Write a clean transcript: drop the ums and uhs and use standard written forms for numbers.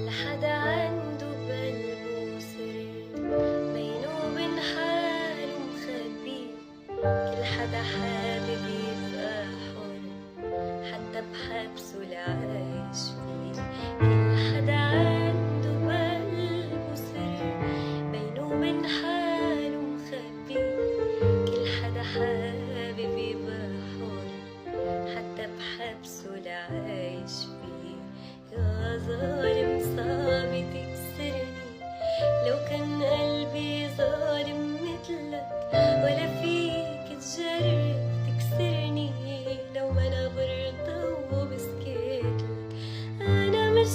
حدا عنده بقلبه سر بينه وبين حاله مخبي. كل حدا حابب يبقى حر حتى بحبسه العايش فيه. كل حدا عنده بقلبه سر بينه وبين حاله مخبي. كل حدا حابب يبقى حر حتى بحبسه العايش فيه. يا ظالم صعب تكسرني لو كان قلبي ظالم مثلك، ولا فيك تجرب تكسرني لو ما انا برضى وبسكتلك. انا مش